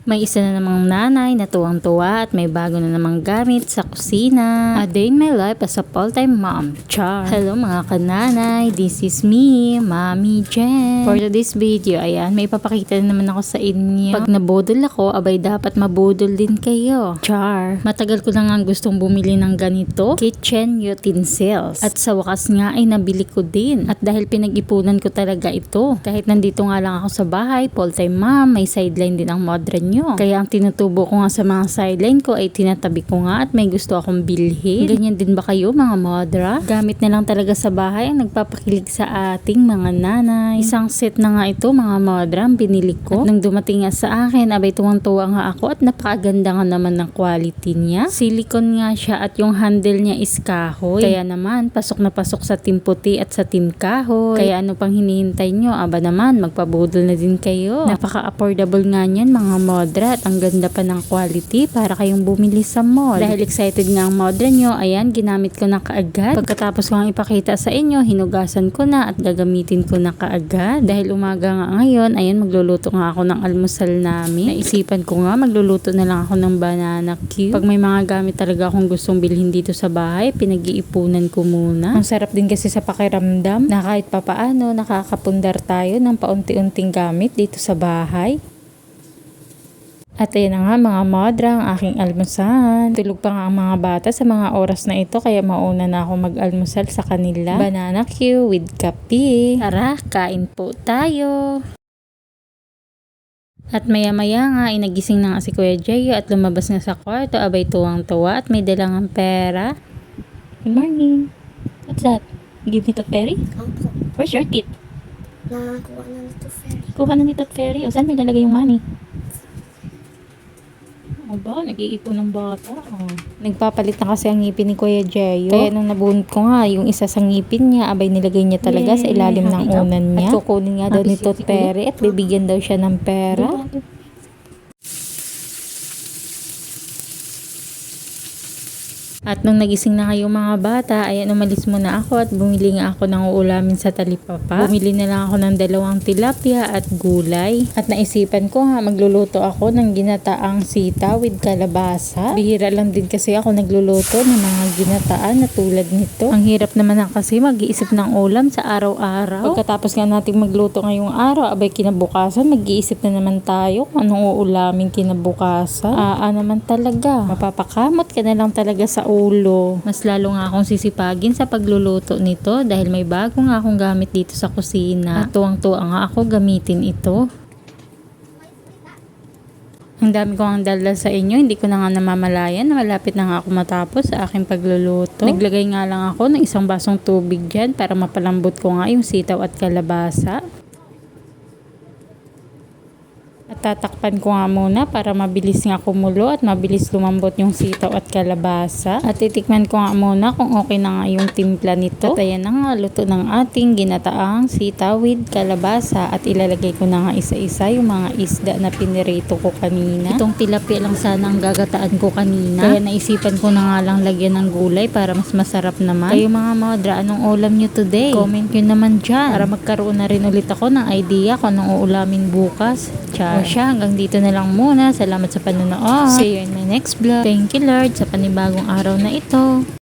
May isa na namang nanay na tuwang-tuwa at may bago na namang gamit sa kusina. A day in my life as a full-time mom. Char! Hello mga kananay, this is me, Mommy Jen. For today's video, ayan, may papakita na naman ako sa inyo. Pag nabudol ako, abay dapat mabudol din kayo. Char! Matagal ko na nga gustong bumili ng ganito, kitchen utensils. At sa wakas nga ay nabili ko din. At dahil pinag-ipunan ko talaga ito. Kahit nandito nga lang ako sa bahay, full-time mom, may sideline din ang modern nyo. Kaya ang tinutubo ko nga sa mga sideline ko ay tinatabi ko nga at may gusto akong bilhin. Ganyan din ba kayo mga modra? Gamit na lang talaga sa bahay ang nagpapakilig sa ating mga nanay. Isang set na nga ito mga modra ang binili ko. At nang dumating nga sa akin, abay tuwang-tuwa nga ako at napakaganda nga naman ng quality niya. Silicone nga siya at yung handle niya is kahoy. Kaya naman, pasok na pasok sa team puti at sa team kahoy. Kaya ano pang hinihintay nyo? Aba naman, magpabudol na din kayo. Napaka-affordable nga niyan mga modra at ang ganda pa ng quality para kayong bumili sa mall. Dahil excited nga ang modra nyo, ayan, ginamit ko na kaagad. Pagkatapos ko ang ipakita sa inyo, hinugasan ko na at gagamitin ko na kaagad. Dahil umaga nga ngayon, ayan, magluluto nga ako ng almusal namin. Naisipan ko nga, magluluto na lang ako ng banana cue. Pag may mga gamit talaga akong gustong bilhin dito sa bahay, pinag-iipunan ko muna. Ang sarap din kasi sa pakiramdam na kahit papaano nakakapundar tayo ng paunti-unting gamit dito sa bahay. At ayan na nga mga modra ang aking almusal. Tulog pa nga ang mga bata sa mga oras na ito kaya mauna na ako mag-almusal sa kanila. Banana cue with kape. Tara, kain po tayo. At maya-maya nga ay nagising na nga si Kuya Jeyo at lumabas nga sa kwarto. Abay tuwang-tuwa at may dalang pera. Good morning. What's that? You give me Tot Fairy? Opo. Where's your kit? Nakakuha na nito, Fairy. Kuha na ni Tot Fairy. O saan may lalagay yung money? Aba, nag-iipon ng bata. Oh. Nagpapalit na kasi ang ngipin ni Kuya Jeyo. Kaya nung nabunot ko nga, yung isa sa ngipin niya, abay nilagay niya talaga sa ilalim ng unan niya. At kukunin nga daw ni Tot Fairy at bibigyan daw siya ng pera. At nung nagising na kayo mga bata, ayan umalis muna ako at bumili nga ako ng uulamin sa talipapa. Bumili na lang ako ng 2 tilapia at gulay. At naisipan ko nga magluluto ako ng ginataang sita with kalabasa. Bihira lang din kasi ako nagluluto ng mga ginataan na tulad nito. Ang hirap naman na kasi mag-iisip ng ulam sa araw-araw. Pagkatapos nga natin magluto ngayong araw, abay kinabukasan, mag-iisip na naman tayo kung anong uulamin kinabukasan. Naman talaga. Mapapakamot ka na lang talaga sa ulo. Mas lalo nga akong sisipagin sa pagluluto nito dahil may bago nga akong gamit dito sa kusina. At tuwang-tuwa nga ako gamitin ito. Ang dami ko ang dala sa inyo, hindi ko na nga namamalayan na malapit na nga ako matapos sa aking pagluluto. Naglagay nga lang ako ng 1 basong tubig dyan para mapalambot ko nga yung sitaw at kalabasa. At tatakpan ko nga muna para mabilis nga kumulo at mabilis lumambot yung sitaw at kalabasa. At titikman ko nga muna kung okay na nga yung timpla nito. At ayan na nga, luto ng ating ginataang sitaw with kalabasa. At ilalagay ko na nga isa-isa yung mga isda na pinirito ko kanina. Itong tilapia lang sana ang gagataan ko kanina. Kaya naisipan ko na nga lang lagyan ng gulay para mas masarap naman. Kayo mga modra, anong ulam nyo today? Comment nyo naman dyan para magkaroon na rin ulit ako ng idea kung anong uulamin bukas. O siya, hanggang dito na lang muna. Salamat sa panonood. See you in my next vlog. Thank you Lord sa panibagong araw na ito.